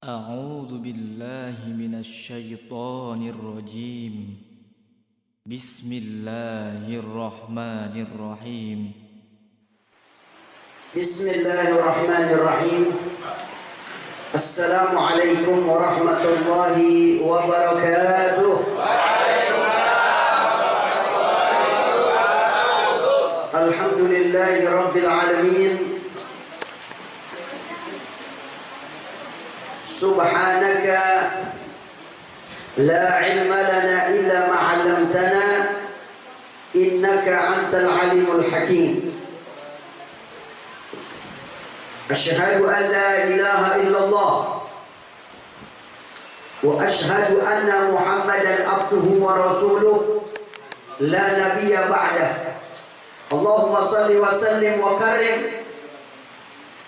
أعوذ بالله من الشيطان الرجيم. بسم الله الرحمن الرحيم. بسم الله الرحمن الرحيم. السلام عليكم ورحمة الله وبركاته. الحمد لله رب العالمين. سبحانك لا علم لنا إلا ما علمتنا إنك أنت العليم الحكيم. أشهد أن لا إله إلا الله وأشهد أن محمدا عبده ورسوله لا نبي بعده. اللهم صل وسلم وكرم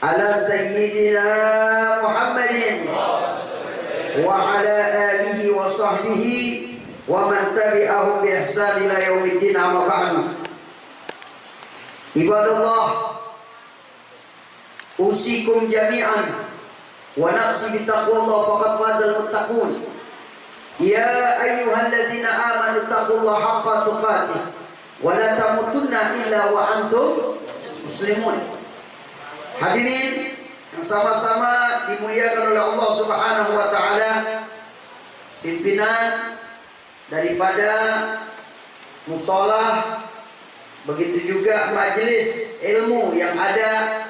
على سيدنا محمد وعلى آله وصحبه ومن تبعهم بإحسان إلى يوم الدين. أما بعد، عباد الله، أوصيكم جميعا ونفسي بتقوى الله فقد فاز المتقون. يا أيها الذين آمنوا اتقوا الله حق تقاته ولا تموتن إلا وأنتم مسلمون. Hadirin yang sama-sama dimuliakan oleh Allah Subhanahu wa taala, pimpinan daripada musholah, begitu juga majelis ilmu yang ada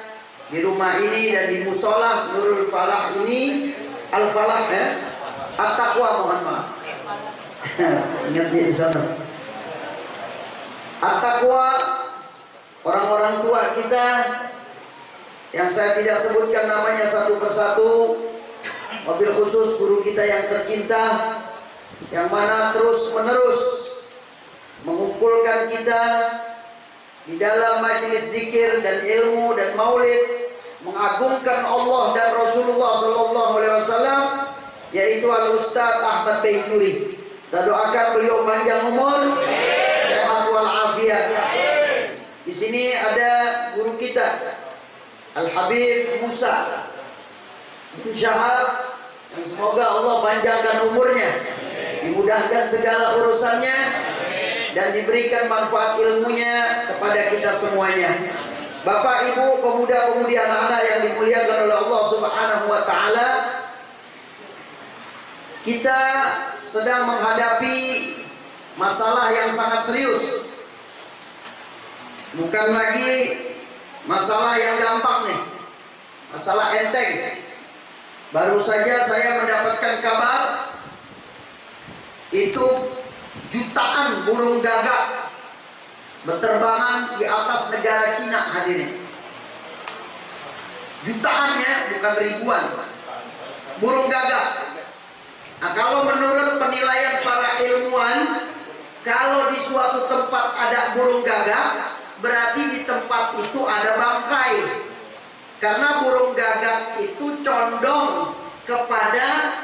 di rumah ini dan di musholah Nurul Falah ini, Al-Falah At-Taqwa, mohon maaf. Ingat di sana. At-Taqwa, orang-orang tua kita yang saya tidak sebutkan namanya satu persatu, wabil khusus guru kita yang tercinta, yang mana terus-menerus mengumpulkan kita di dalam majelis zikir dan ilmu dan maulid, mengagungkan Allah dan Rasulullah SAW, yaitu Al-Ustaz Ahmad Baituri. Kita doakan beliau panjang umur, sehat walafiat. Di sini ada guru kita Al-Habib Musa bin Syahab, yang semoga Allah panjangkan umurnya, dimudahkan segala urusannya, dan diberikan manfaat ilmunya kepada kita semuanya. Bapak, Ibu, pemuda-pemudi, anak-anak yang dimuliakan oleh Allah Subhanahu wa taala, kita sedang menghadapi masalah yang sangat serius. Bukan lagi masalah yang gampang nih, masalah enteng. Baru saja saya mendapatkan kabar itu jutaan burung gagak berterbangan di atas negara Cina, hadirin. Jutaannya, bukan ribuan, burung gagak. Nah, kalau menurut penilaian para ilmuwan, kalau di suatu tempat ada burung gagak, berarti di tempat itu ada bangkai. Karena burung gagak itu condong kepada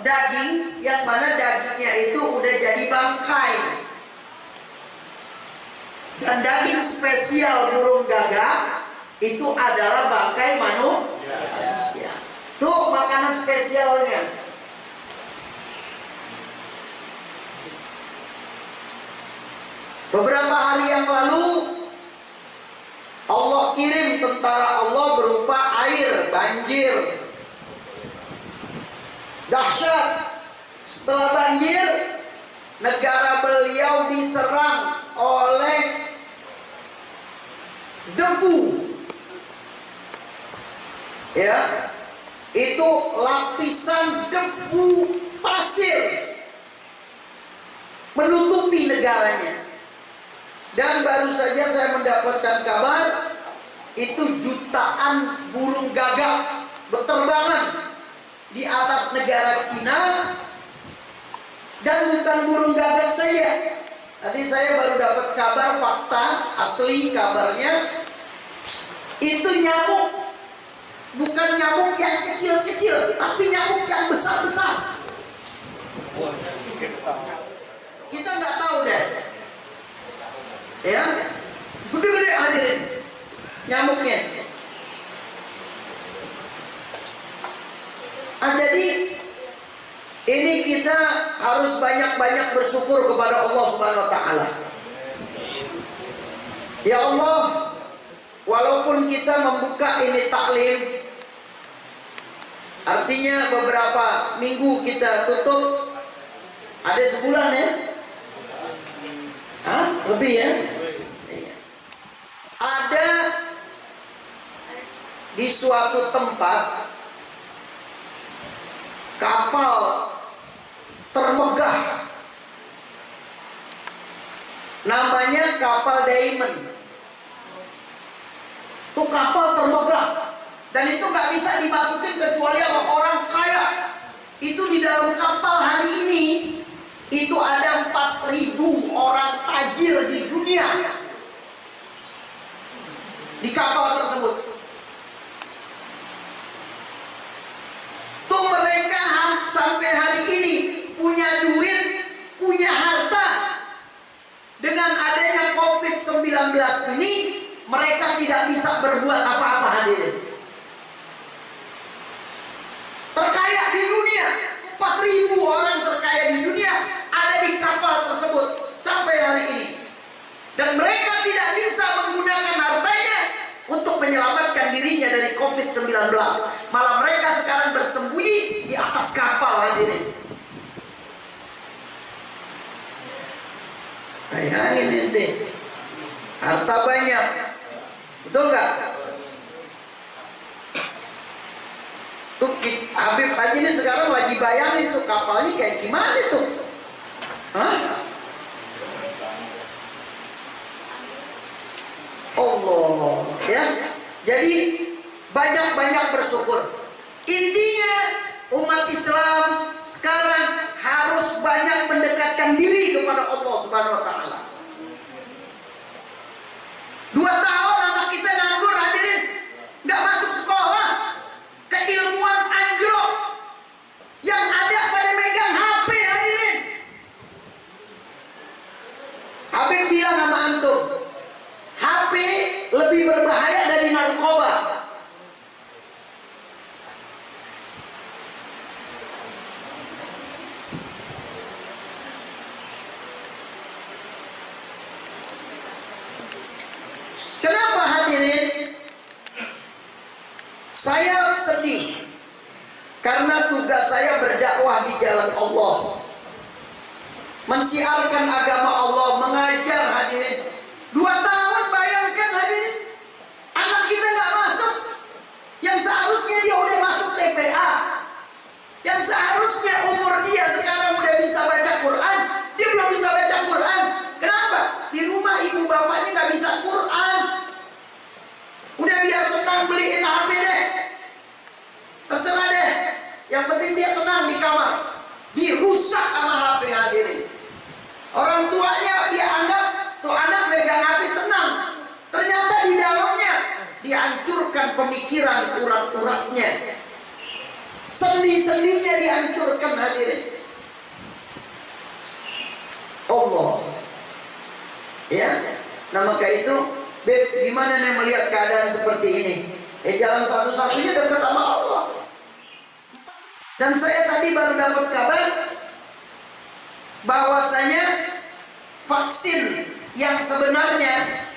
daging, yang mana dagingnya itu udah jadi bangkai. Dan daging spesial burung gagak itu adalah bangkai manusia. Itu makanan spesialnya. Beberapa hari yang lalu Allah kirim tentara Allah berupa air, banjir dahsyat. Setelah banjir, negara beliau diserang oleh debu. Ya, itu lapisan debu pasir menutupi negaranya. Dan baru saja saya mendapatkan kabar itu jutaan burung gagak berterbangan di atas negara Cina. Dan bukan burung gagak saja. Tadi saya baru dapat kabar, fakta asli kabarnya, itu nyamuk. Bukan nyamuk yang kecil-kecil, tapi nyamuk yang besar-besar. Kita nggak tahu deh. Ya, gede-gede hadirin nyamuknya. kita harus banyak-banyak bersyukur kepada Allah Subhanahu wa taala. Ya Allah, walaupun kita membuka ini taklim, artinya beberapa minggu kita tutup, ada sebulan ya? Hah? Lebih ya? Ada di suatu tempat kapal termegah, namanya kapal Diamond. Itu kapal termegah, dan itu nggak bisa dimasukin kecuali sama orang kaya. Itu di dalam kapal hari ini itu ada 4.000 orang tajir di dunia di kapal tersebut. Tuh mereka sampai hari ini punya duit, punya harta. Dengan adanya COVID-19 ini, mereka tidak bisa berbuat apa-apa, hadirin. Terkaya di dunia, 4.000 orang terkaya di dunia ada di kapal tersebut sampai hari ini. Dan mereka tidak bisa menggunakan hartanya untuk menyelamatkan dirinya dari COVID-19. Malah mereka sekarang bersembunyi di atas kapal, hadirin. Bayangin ente, harta banyak, betul nggak? Tuh Habib aja ini sekarang lagi bayangin tuh kapalnya kayak gimana tuh? Hah? Allah, ya. Jadi banyak-banyak bersyukur. Intinya umat Islam sekarang harus banyak mendekatkan diri kepada Allah Subhanahu wa taala. 2 tahun anak kita nganggur, hadirin, nggak masuk sekolah, keilmuan anjlok, yang ada pada megang HP, hadirin. Habib bilang sama antum, HP lebih berbahaya dari narkoba. Kenapa, hadirin? Saya sedih karena tugas saya berdakwah di jalan Allah, mensiarkan agama Allah, mengajar, hadirin. 2 tahun, bayangkan, hadirin, anak kita nggak masuk. Yang seharusnya dia udah masuk TPA, yang seharusnya umur dia sekarang udah bisa baca Quran, dia belum bisa baca Quran. Kenapa? Di rumah ibu bapaknya nggak bisa Quran. Udah biar tenang, beliin HP deh, terserah deh, yang penting dia tenang di kamar. Dirusak sama HP, hadirin. Orang tuanya dia anggap tuh anak megang HP tenang, ternyata di dalamnya dihancurkan pemikiran urat-uratnya, sendi-sendinya dihancurkan, hadirin. Allah, ya. Nah maka itu, Beb, gimana nih melihat keadaan seperti ini? Jalan satu-satunya dekat sama Allah. Dan saya tadi baru dapat kabar bahwasanya vaksin yang sebenarnya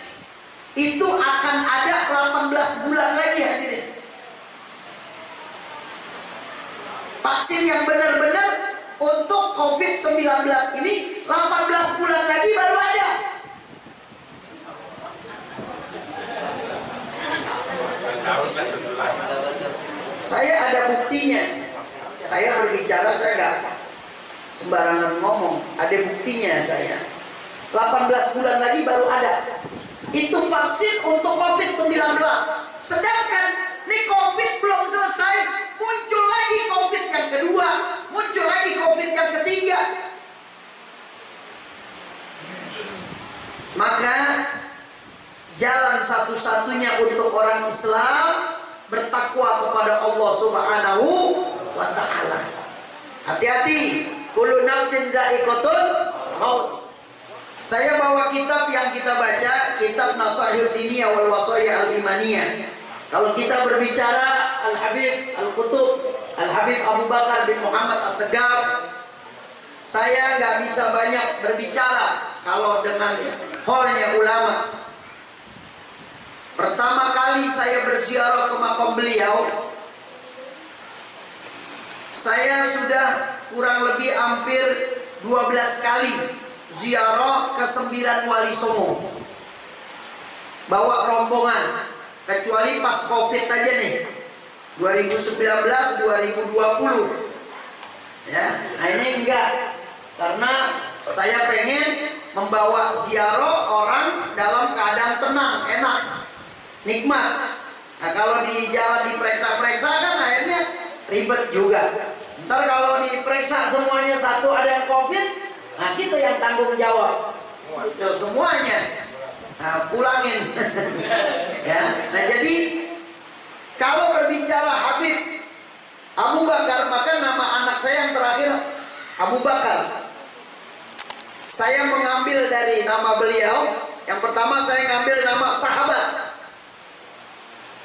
itu akan ada 18 bulan lagi, hadirin. Vaksin yang benar-benar untuk COVID-19 ini 18 bulan lagi baru ada. Saya ada buktinya. Saya berbicara, saya nggak sembarangan ngomong. Ada buktinya saya. 18 bulan lagi baru ada. Itu vaksin untuk COVID-19. Sedangkan ini COVID belum selesai, muncul lagi COVID yang kedua, muncul lagi COVID yang ketiga. Maka jalan satu-satunya untuk orang Islam bertakwa kepada Allah Subhanahu wa ta'ala. Hati-hati, kullu nafsin dha'iqatul maut. Saya bawa kitab yang kita baca, kitab Nasaihud Diniyah wal Wasaya Al-Imaniyah. Kalau kita berbicara Al-Habib Al-Qutub, Al-Habib Abu Bakar bin Muhammad As-Segaf, saya nggak bisa banyak berbicara kalau dengan hallnya ulama. Pertama kali saya berziarah ke makam beliau, saya sudah kurang lebih hampir 12 kali ziarah ke 9 Wali Songo. Bawa rombongan, kecuali pas Covid aja nih, 2019, 2020. Ya, nah ini enggak, karena saya pengen membawa ziarah orang dalam keadaan tenang, enak, nikmat. Nah kalau di jalan diperiksa-periksa kan akhirnya ribet juga. Ntar kalau diperiksa semuanya satu ada yang Covid, nah kita yang tanggung jawab. Tuh, semuanya. Nah pulangin. Ya, nah jadi kalau berbicara Habib Abu Bakar, maka nama anak saya yang terakhir Abu Bakar. Saya mengambil dari nama beliau. Yang pertama saya ngambil nama sahabat.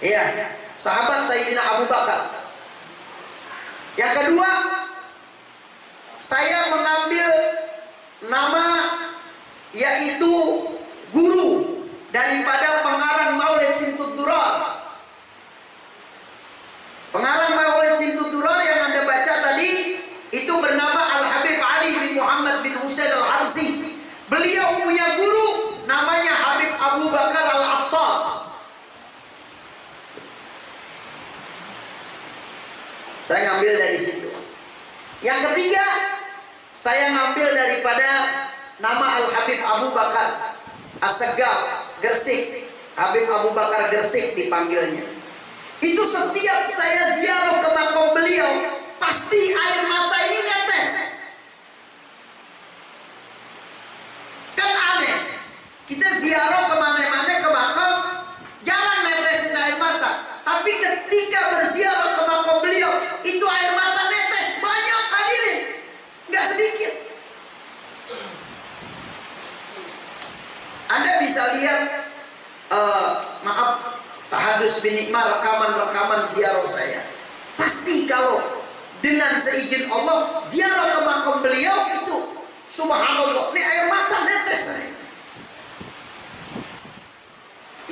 Iya, sahabat Sayyidina Abu Bakar. Yang kedua, saya mengambil nama yaitu guru daripada pengarang Maulid Simtud Durar. Pengarang Maulid Simtud Durar yang Anda baca tadi itu bernama Al-Habib Ali bin Muhammad bin Husain Al-Harsi. Beliau punya guru namanya Habib Abu Bakar Al-Attas. Saya ngambil dari situ. Yang ketiga, saya ngambil daripada nama Al-Habib Abu Bakar As-Segaf Gersik. Habib Abu Bakar Gersik dipanggilnya. Itu setiap saya ziarah ke makam beliau, pasti air mata ini netes. Kan aneh, kita ziarah kemana-mana ke makam, jarang netesin air mata. Tapi ketika berziarah ke makam beliau, itu air mata netes, banyak hadirin, nggak sedikit. Anda bisa lihat, maaf, Tahadus bin Nikmah, rekaman-rekaman ziarah saya. Pasti kalau dengan seizin Allah ziarah ke makam beliau itu, subhanallah, ini air mata netes saya.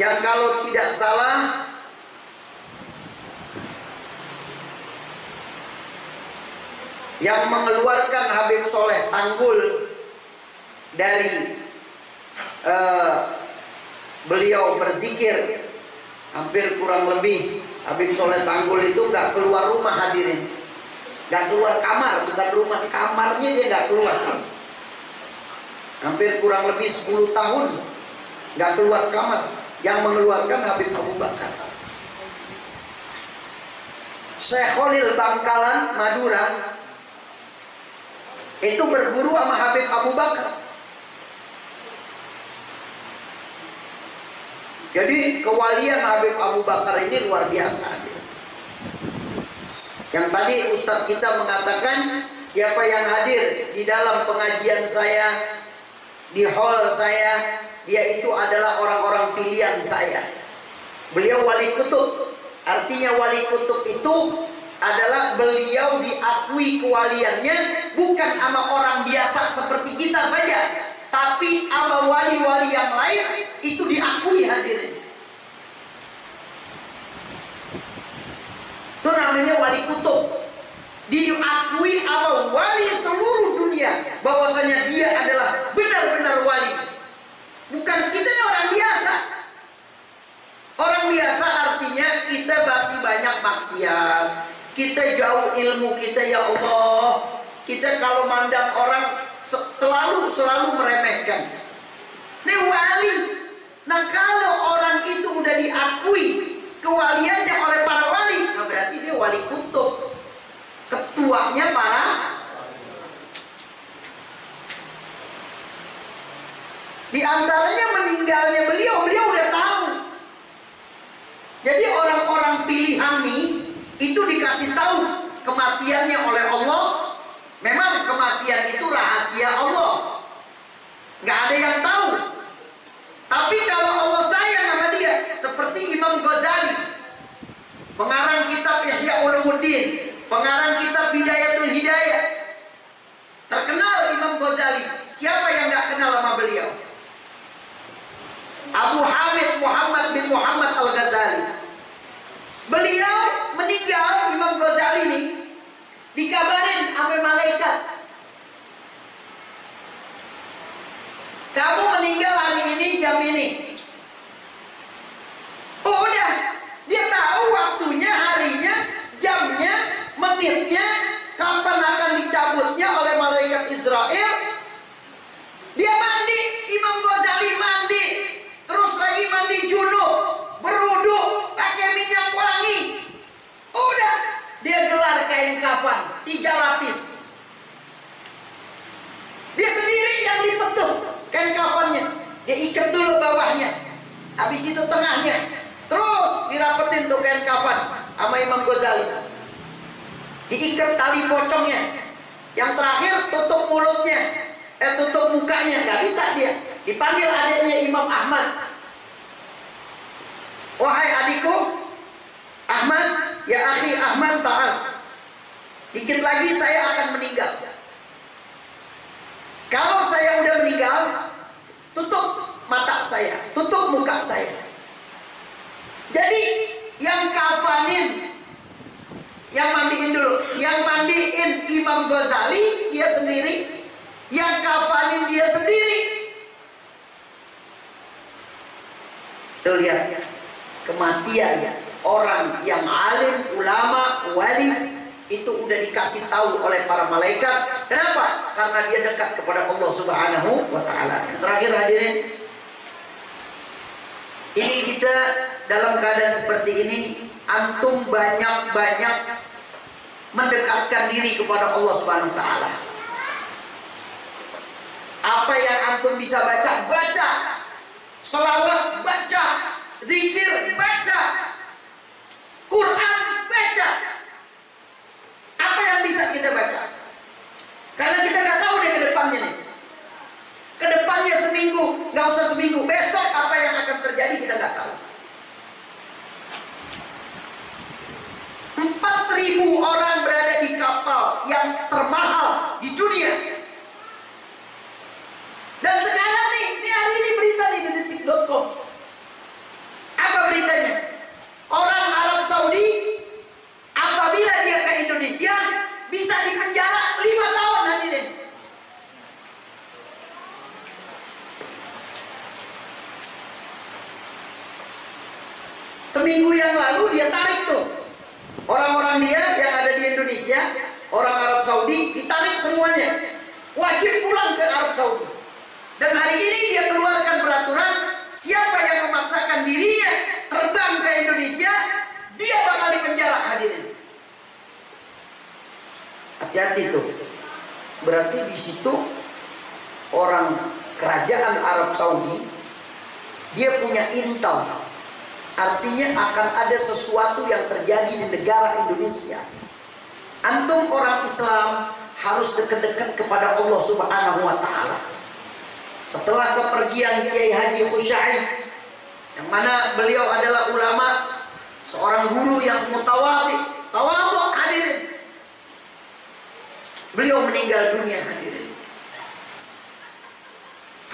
Yang kalau tidak salah, yang mengeluarkan Habib Soleh Tanggul dari beliau berzikir, hampir kurang lebih Habib Soleh Tanggul itu nggak keluar rumah hadirin, nggak keluar kamar, bukan rumah, kamarnya dia nggak keluar. Hampir kurang lebih 10 tahun nggak keluar kamar. Yang mengeluarkan Habib Abu Bakar. Syekh Khalil Bangkalan Madura itu berguru sama Habib Abu Bakar. Jadi kewalian Habib Abu Bakar ini luar biasa. Yang tadi Ustadz kita mengatakan, siapa yang hadir di dalam pengajian saya, di hall saya, dia itu adalah orang-orang pilihan saya. Beliau wali kutub. Artinya wali kutub itu adalah beliau diakui kewaliannya bukan sama orang biasa seperti kita saja, tapi sama wali-wali yang lain itu diakui hadirin. Itu namanya wali kutub. Diakui sama wali seluruh dunia bahwasanya dia adalah benar-benar wali. Bukan kita yang orang biasa. Orang biasa artinya kita masih banyak maksiat, kita jauh ilmu kita, ya Allah. Kita kalau mandang orang selalu meremehkan. Ini wali. Nah kalau orang itu udah diakui kewaliannya oleh para wali, nah berarti dia wali kutub, ketuanya para. Di antaranya meninggalnya beliau udah tahu. Jadi orang-orang pilihan nih itu dikasih tahu kematiannya oleh Allah. Memang kematian itu rahasia Allah, nggak ada yang tahu. Tapi kalau Allah sayang sama dia, seperti Imam Ghazali, pengarang kitab Ihya Ulumuddin, pengarang kitab Bidayatul Hidayah, terkenal Siapa yang nggak kenal sama beliau? Abu Hamid Muhammad bin Muhammad Al-Ghazali. Beliau meninggal, Imam Ghazali ini dikabarin sama malaikat, kamu meninggal hari ini jam ini. Oh udah, dia tahu waktunya, harinya, jamnya, menitnya, kapan akan dicabutnya oleh malaikat Israel. Dia mandi, Imam Ghazali mandi, terus lagi mandi junub, berwudu, pakai minyak wangi. Udah, dia gelar kain kafan 3 lapis. Dia sendiri yang dipetuh kain kafannya. Dia ikat dulu bawahnya, habis itu tengahnya, terus dirapetin tuh kain kafan sama Imam Ghazali. Diikat tali pocongnya. Yang terakhir tutup mulutnya, tutup mukanya, nggak bisa dia. Dipanggil adiknya Imam Ahmad. Wahai adikku Ahmad, ya akhi Ahmad, ta'al. Dikit lagi saya akan meninggal. Kalau saya udah meninggal, tutup mata saya, tutup muka saya. Jadi yang kafanin, yang mandiin dulu, yang mandiin Imam Ghazali dia sendiri, yang kafanin dia sendiri. Tuh lihat kematian orang yang alim, ulama, wali, itu udah dikasih tahu oleh para malaikat. Kenapa? Karena dia dekat kepada Allah Subhanahu wa ta'ala. Terakhir hadirin, ini kita dalam keadaan seperti ini, antum banyak-banyak mendekatkan diri kepada Allah Subhanahu wa ta'ala. Apa yang antum bisa baca, baca. Selawat baca, zikir baca, Quran baca. Apa yang bisa kita baca? Karena kita nggak tahu deh ke depannya nih. Ke depannya seminggu, nggak usah seminggu, besok apa yang akan terjadi kita nggak tahu. 4.000 orang berada di kapal yang termahal di dunia. Dan sekarang nih, hari ini berita nih di detik.com. Apa beritanya? Orang Arab Saudi apabila dia ke Indonesia bisa dipenjara 5 tahun hadirin. Seminggu yang lalu dia tarik tuh orang-orang dia yang ada di Indonesia, orang Arab Saudi ditarik semuanya, wajib pulang ke Arab Saudi. Dan hari ini dia keluarkan peraturan, siapa yang memaksakan dirinya terbang ke Indonesia, dia bakal dipenjara hadirin. Hati-hati tuh. Berarti di situ orang kerajaan Arab Saudi dia punya intel. Artinya akan ada sesuatu yang terjadi di negara Indonesia. Antum orang Islam harus dekat-dekat kepada Allah Subhanahu wa ta'ala. Setelah kepergian Kiai Haji Khusya'i, yang mana beliau adalah ulama, seorang guru yang mutawadhi, tawadhu hadirin. Beliau meninggal dunia hadirin.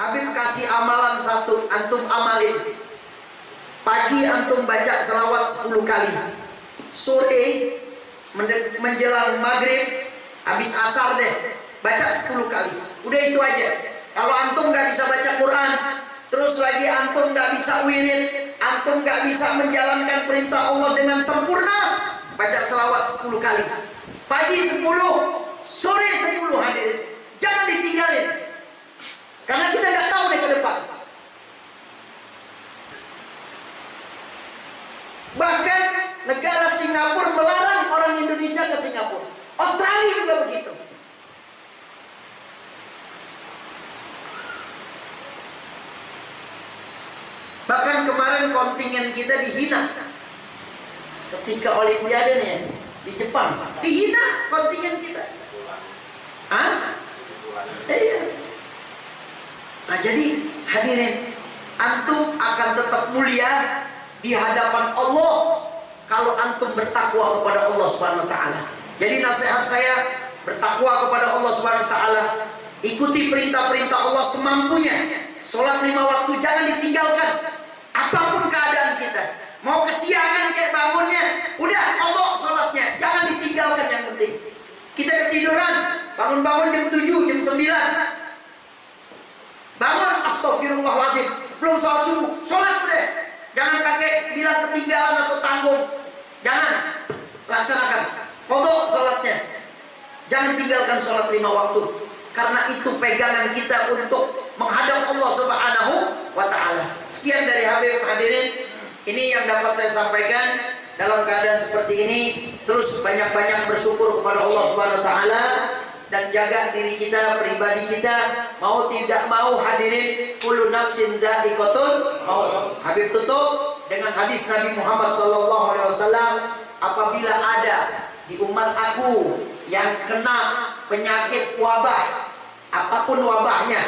Habib kasih amalan satu, antum amalin. Pagi antum baca selawat 10 kali. Sore menjelang maghrib, habis asar deh, baca 10 kali. Udah itu aja. Kalau antum gak bisa baca Quran, terus lagi antum gak bisa wirid, antum gak bisa menjalankan perintah Allah dengan sempurna, baca selawat 10 kali. Pagi 10, sore 10 hadirin. Jangan ditinggalin. Karena kita gak tahu deh ke depan. Bahkan negara Singapura melarang orang Indonesia ke Singapura. Australia juga begitu. Bahkan kemarin kontingen kita dihina ketika Olimpiade nih di Jepang. Dihina kontingen kita. Hah? Iya. Nah jadi hadirin, antum akan tetap mulia di hadapan Allah kalau antum bertakwa kepada Allah Subhanahu wa taala. Jadi nasihat saya, bertakwa kepada Allah Subhanahu wa taala, Ikuti perintah-perintah Allah semampunya. Sholat 5 waktu jangan ditinggalkan. Apapun keadaan kita. Mau kesiangan kayak bangunnya, udah Allah sholatnya, jangan ditinggalkan yang penting. Kita ketiduran, bangun-bangun jam 7, jam 9. Bangun, astagfirullahaladzim, belum sholat subuh, sholat udah. Jangan pakai bilang ketinggalan atau tanggung. Jangan, laksanakan. Qadha sholatnya. Jangan tinggalkan sholat 5 waktu. Karena itu pegangan kita untuk menghadap Allah Subhanahu wa ta'ala. Sekian dari Habib hadirin. Ini yang dapat saya sampaikan. Dalam keadaan seperti ini, terus banyak-banyak bersyukur kepada Allah Subhanahu wa ta'ala. Dan jaga diri kita, pribadi kita. Mau tidak mau hadirin, kullu nafsin dha'iqatul maut. Habib tutup dengan hadis Nabi Muhammad SAW. Apabila ada di umat aku yang kena penyakit wabah, apapun wabahnya,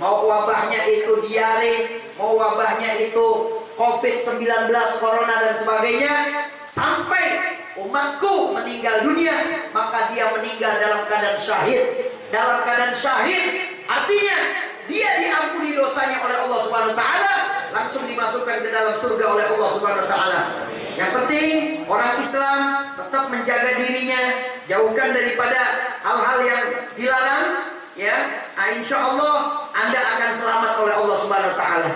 mau wabahnya itu diare, mau wabahnya itu COVID-19, corona dan sebagainya, sampai umatku meninggal dunia, maka dia meninggal dalam keadaan syahid. Dalam keadaan syahid artinya dia diampuni dosanya oleh Allah Subhanahu wa taala, langsung dimasukkan ke dalam surga oleh Allah Subhanahu wa taala. Yang penting orang Islam tetap menjaga dirinya, jauhkan daripada hal-hal yang dilarang, ya. Insya Allah Anda akan selamat oleh Allah Subhanahu wa taala.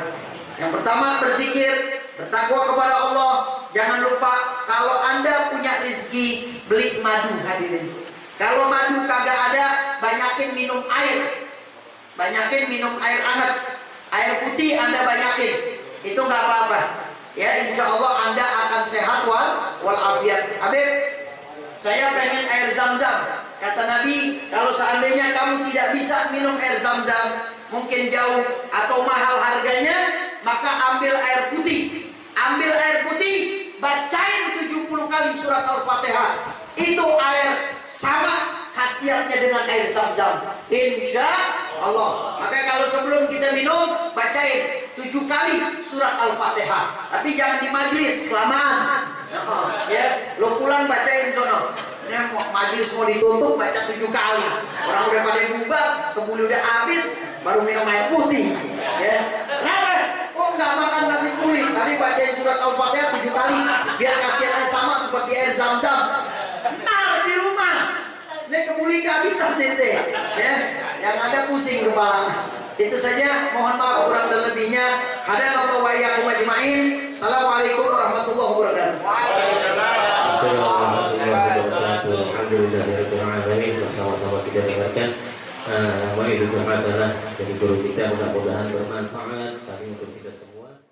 Yang pertama berzikir, bertakwa kepada Allah. Jangan lupa kalau Anda punya rezeki, beli madu hadirin. Kalau madu kagak ada, banyakin minum air. Banyakin minum air hangat. Air putih Anda banyakin. Itu nggak apa-apa. Ya, insya Allah Anda akan sehat walafiat. Habib, saya pengen air Zam-Zam. Kata Nabi, kalau seandainya kamu tidak bisa minum air Zam-Zam, mungkin jauh atau mahal harganya, maka ambil air putih. Ambil air putih, bacain 70 kali surat Al-Fatihah. Itu air sama khasiatnya dengan air Zam-Zam. Insya Allah. Maka kalau sebelum kita minum, bacain 7 kali surat Al-Fatihah. Tapi jangan di majelis, kelamaan. Ya, lo pulang bacain sono. Ini majelis mau ditutup, baca 7 kali. Orang udah pada bubar, kebuli udah habis, baru minum air putih. Ya, kenapa? Oh, nggak makan nasi kuning. Tadi bacain surat Al-Fatihah 7 kali, biar khasiatnya sama seperti air Zam-Zam. Ntar di rumah, ini kebuli kehabisan tete. Ya, yang ada pusing kepala. Itu saja, mohon maaf kurang dan lebihnya. Hadanallahu wa iyyakum ajmain. Assalamualaikum warahmatullahi wabarakatuh. Alhamdulillahirrahmanirrahim. Bersama-sama kita dengarkan wa idul hasanah dari guru kita, mudah-mudahan bermanfaat sekali untuk kita semua.